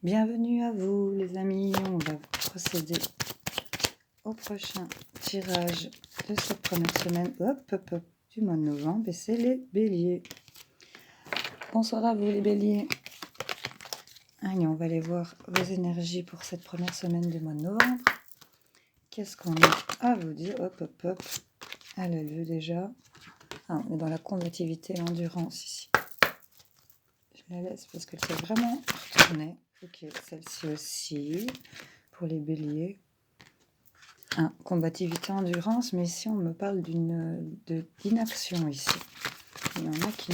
Bienvenue à vous les amis, on va procéder au prochain tirage de cette première semaine du mois de novembre et c'est les béliers. Bonsoir à vous les béliers. Allez, on va aller voir vos énergies pour cette première semaine du mois de novembre. Qu'est-ce qu'on a à vous dire? À la vue déjà. Ah, on est dans la combativité et l'endurance ici. Je la laisse parce qu'elle s'est vraiment retournée. Ok, celle-ci aussi pour les béliers. Combativité, endurance, mais ici on me parle d'inaction ici. Il y en a qui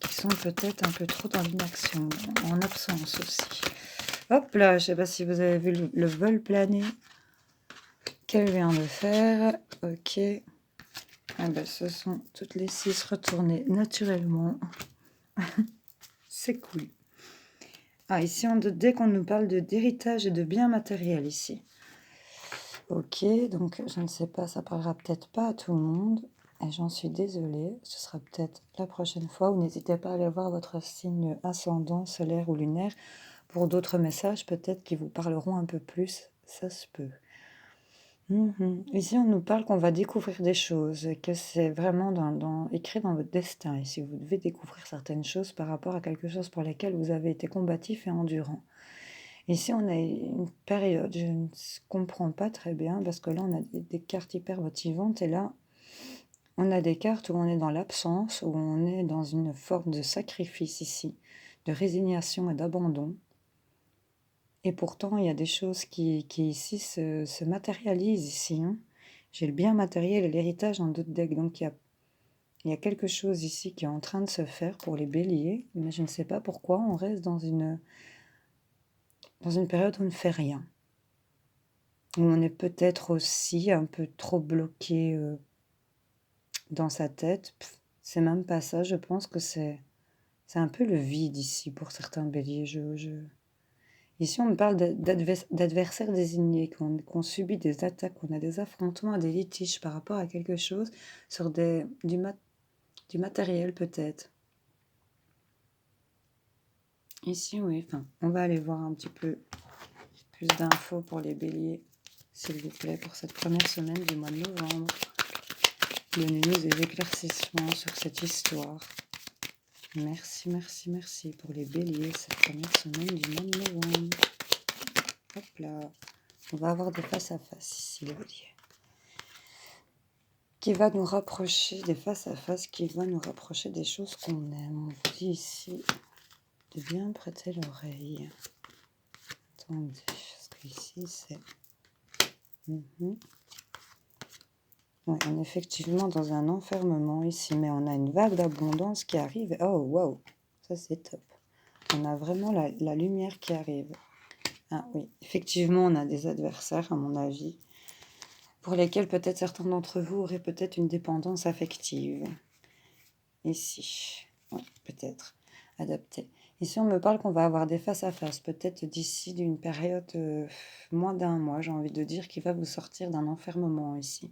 sont peut-être un peu trop dans l'inaction, en absence aussi. Hop là, je ne sais pas si vous avez vu le vol planer qu'elle vient de faire. Ok. Ah ben, ce sont toutes les 6 retournées naturellement. C'est cool. Ah, ici, dès qu'on nous parle d'héritage et de biens matériels ici. Ok, donc je ne sais pas, ça parlera peut-être pas à tout le monde. Et j'en suis désolée, ce sera peut-être la prochaine fois. Ou n'hésitez pas à aller voir votre signe ascendant, solaire ou lunaire pour d'autres messages peut-être qui vous parleront un peu plus. Ça se peut. Ici, on nous parle qu'on va découvrir des choses, que c'est vraiment écrit dans votre destin. Et si vous devez découvrir certaines choses par rapport à quelque chose pour lesquelles vous avez été combatif et endurant. Ici, on a une période, je ne comprends pas très bien, parce que là, on a des cartes hyper motivantes, et là, on a des cartes où on est dans l'absence, où on est dans une forme de sacrifice ici, de résignation et d'abandon. Et pourtant, il y a des choses qui ici se matérialisent ici. J'ai le bien matériel et l'héritage en d'autres decks, donc il y a quelque chose ici qui est en train de se faire pour les béliers, mais je ne sais pas pourquoi on reste dans une période où on ne fait rien. Où on est peut-être aussi un peu trop bloqué dans sa tête. C'est même pas ça, je pense que c'est un peu le vide ici pour certains béliers. Ici, on me parle d'adversaires désignés, qu'on subit des attaques, qu'on a des affrontements, des litiges par rapport à quelque chose, sur du matériel peut-être. Ici, oui, on va aller voir un petit peu plus d'infos pour les béliers, s'il vous plaît, pour cette première semaine du mois de novembre. Donnez-nous des éclaircissements sur cette histoire. Merci, merci, merci pour les béliers, cette première semaine du mois de novembre. Hop là. On va avoir des face-à-face ici, les béliers. Qui va nous rapprocher des face-à-face, qui va nous rapprocher des choses qu'on aime. On vous dit ici de bien prêter l'oreille. Attendez, parce qu'ici c'est... Ouais, on est effectivement dans un enfermement ici, mais on a une vague d'abondance qui arrive. Oh, wow, ça c'est top. On a vraiment la lumière qui arrive. Ah oui, effectivement, on a des adversaires, à mon avis, pour lesquels peut-être certains d'entre vous auraient peut-être une dépendance affective. Ici, ouais, peut-être, adapté. Ici, on me parle qu'on va avoir des face-à-face, peut-être d'ici d'une période moins d'un mois, j'ai envie de dire, qui va vous sortir d'un enfermement ici.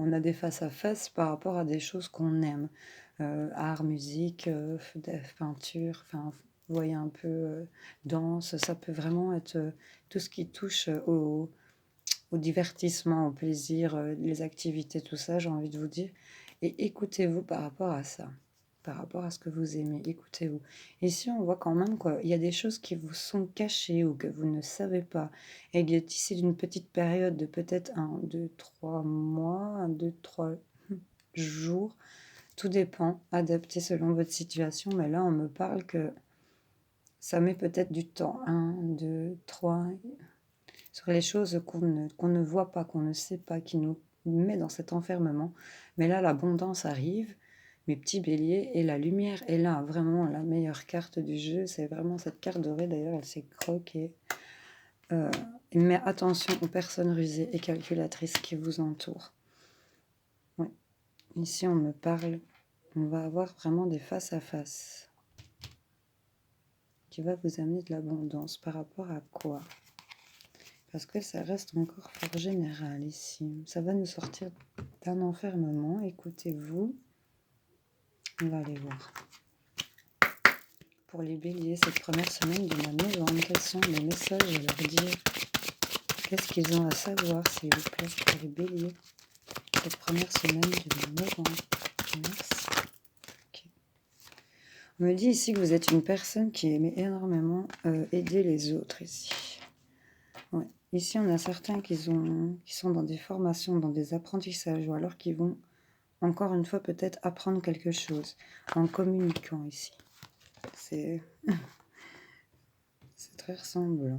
On a des face-à-face par rapport à des choses qu'on aime. Art, musique, peinture, enfin, vous voyez un peu danse, ça peut vraiment être tout ce qui touche au divertissement, au plaisir, les activités, tout ça, j'ai envie de vous dire. Et écoutez-vous par rapport à ça, par rapport à ce que vous aimez, écoutez-vous. Ici, on voit quand même qu'il y a des choses qui vous sont cachées ou que vous ne savez pas. Et il est ici d'une petite période de peut-être 1, 2, 3 mois, 1, 2, 3 jours. Tout dépend, adapté selon votre situation. Mais là, on me parle que ça met peut-être du temps. 1, 2, 3... sur les choses qu'on ne voit pas, qu'on ne sait pas, qui nous met dans cet enfermement. Mais là, l'abondance arrive, mes petits béliers, et la lumière est là, vraiment la meilleure carte du jeu. C'est vraiment cette carte dorée, d'ailleurs, elle s'est croquée. Mais attention aux personnes rusées et calculatrices qui vous entourent. Ouais. Ici, on me parle, on va avoir vraiment des face-à-face qui va vous amener de l'abondance. Par rapport à quoi ? Parce que ça reste encore fort général ici. Ça va nous sortir d'un enfermement. Écoutez-vous. On va aller voir. pour les béliers cette première semaine du mois de novembre? Quels sont les messages à leur dire? Qu'est-ce qu'ils ont à savoir, s'il vous plaît, pour les béliers cette première semaine du mois de novembre? Merci. Okay. On me dit ici que vous êtes une personne qui aimait énormément aider les autres ici. Ouais. Ici, on a certains qui sont dans des formations, dans des apprentissages, ou alors qui vont, encore une fois, peut-être apprendre quelque chose en communiquant ici. C'est très ressemblant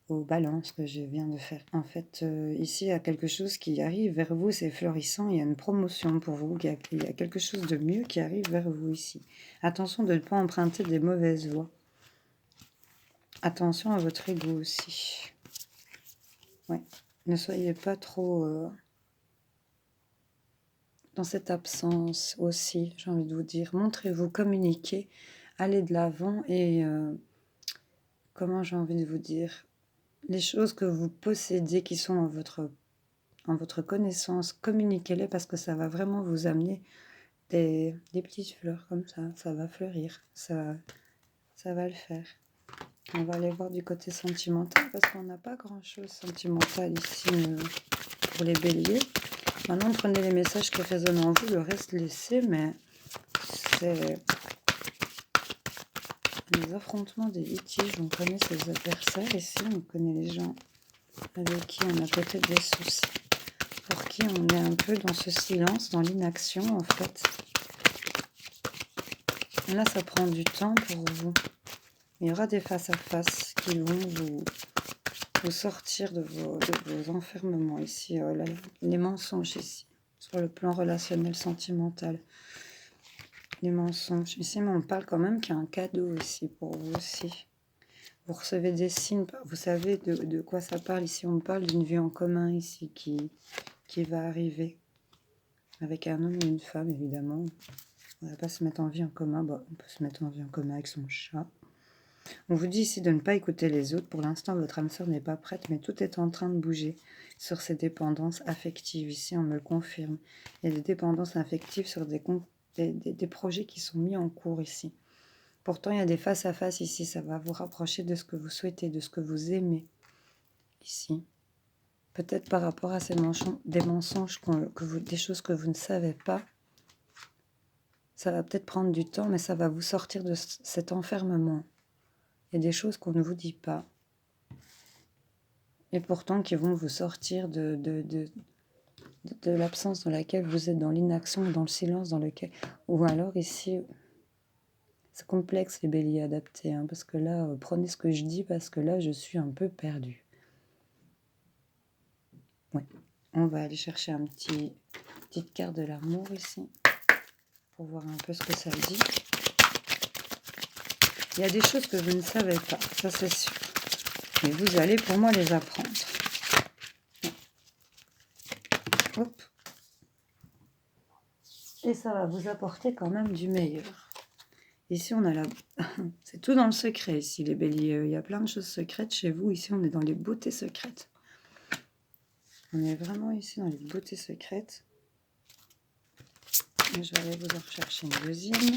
aux balances que je viens de faire. En fait, ici, il y a quelque chose qui arrive vers vous, c'est florissant, il y a une promotion pour vous, il y a quelque chose de mieux qui arrive vers vous ici. Attention de ne pas emprunter des mauvaises voies. Attention à votre ego aussi. Ouais. Ne soyez pas trop dans cette absence aussi, j'ai envie de vous dire. Montrez-vous, communiquez, allez de l'avant et comment j'ai envie de vous dire, les choses que vous possédez qui sont en votre connaissance, communiquez-les parce que ça va vraiment vous amener des petites fleurs comme ça va fleurir, ça va le faire. On va aller voir du côté sentimental parce qu'on n'a pas grand-chose sentimental ici pour les béliers. Maintenant, prenez les messages qui résonnent en vous, le reste laissez, mais c'est les affrontements, des litiges. On connaît ses adversaires ici, on connaît les gens avec qui on a peut-être des soucis, pour qui on est un peu dans ce silence, dans l'inaction en fait. Là, ça prend du temps pour vous. Il y aura des face-à-face qui vont vous sortir de vos enfermements ici. Les mensonges ici, sur le plan relationnel, sentimental. Les mensonges. Ici, mais on parle quand même qu'il y a un cadeau ici pour vous aussi. Vous recevez des signes, vous savez de quoi ça parle. Ici, on parle d'une vie en commun ici qui va arriver. Avec un homme et une femme, évidemment. On ne va pas se mettre en vie en commun. Bon, on peut se mettre en vie en commun avec son chat. On vous dit ici de ne pas écouter les autres. Pour l'instant, votre âme sœur n'est pas prête, mais tout est en train de bouger sur ces dépendances affectives. Ici, on me le confirme. Il y a des dépendances affectives sur des projets qui sont mis en cours ici. Pourtant, il y a des face-à-face ici. Ça va vous rapprocher de ce que vous souhaitez, de ce que vous aimez ici. Peut-être par rapport à des mensonges, des choses que vous ne savez pas. Ça va peut-être prendre du temps, mais ça va vous sortir de cet enfermement. Il y a des choses qu'on ne vous dit pas. Et pourtant qui vont vous sortir de l'absence dans laquelle vous êtes, dans l'inaction, dans le silence dans lequel... Ou alors ici, c'est complexe les béliers adaptés, hein, parce que là, prenez ce que je dis, parce que là, je suis un peu perdue. Oui, on va aller chercher petite carte de l'amour ici, pour voir un peu ce que ça dit. Il y a des choses que vous ne savez pas, ça c'est sûr. Mais vous allez pour moi les apprendre. Hop. Et ça va vous apporter quand même du meilleur. Ici, on a c'est tout dans le secret, ici, les béliers. Il y a plein de choses secrètes chez vous. Ici, on est dans les beautés secrètes. On est vraiment ici dans les beautés secrètes. Et je vais aller vous en rechercher une deuxième.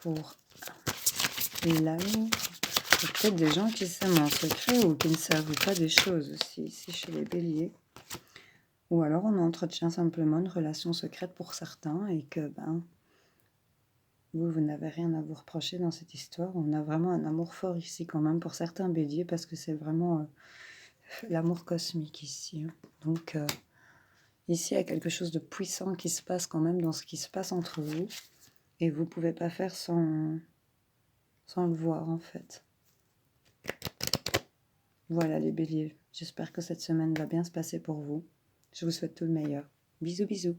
Pour l'amour. Il y a peut-être des gens qui s'aiment en secret ou qui ne savent pas des choses aussi, ici, chez les béliers. Ou alors, on entretient simplement une relation secrète pour certains et que, vous n'avez rien à vous reprocher dans cette histoire. On a vraiment un amour fort ici quand même pour certains béliers parce que c'est vraiment l'amour cosmique ici. Donc ici, il y a quelque chose de puissant qui se passe quand même dans ce qui se passe entre vous. Et vous ne pouvez pas faire sans le voir en fait. Voilà les béliers. J'espère que cette semaine va bien se passer pour vous. Je vous souhaite tout le meilleur. Bisous bisous.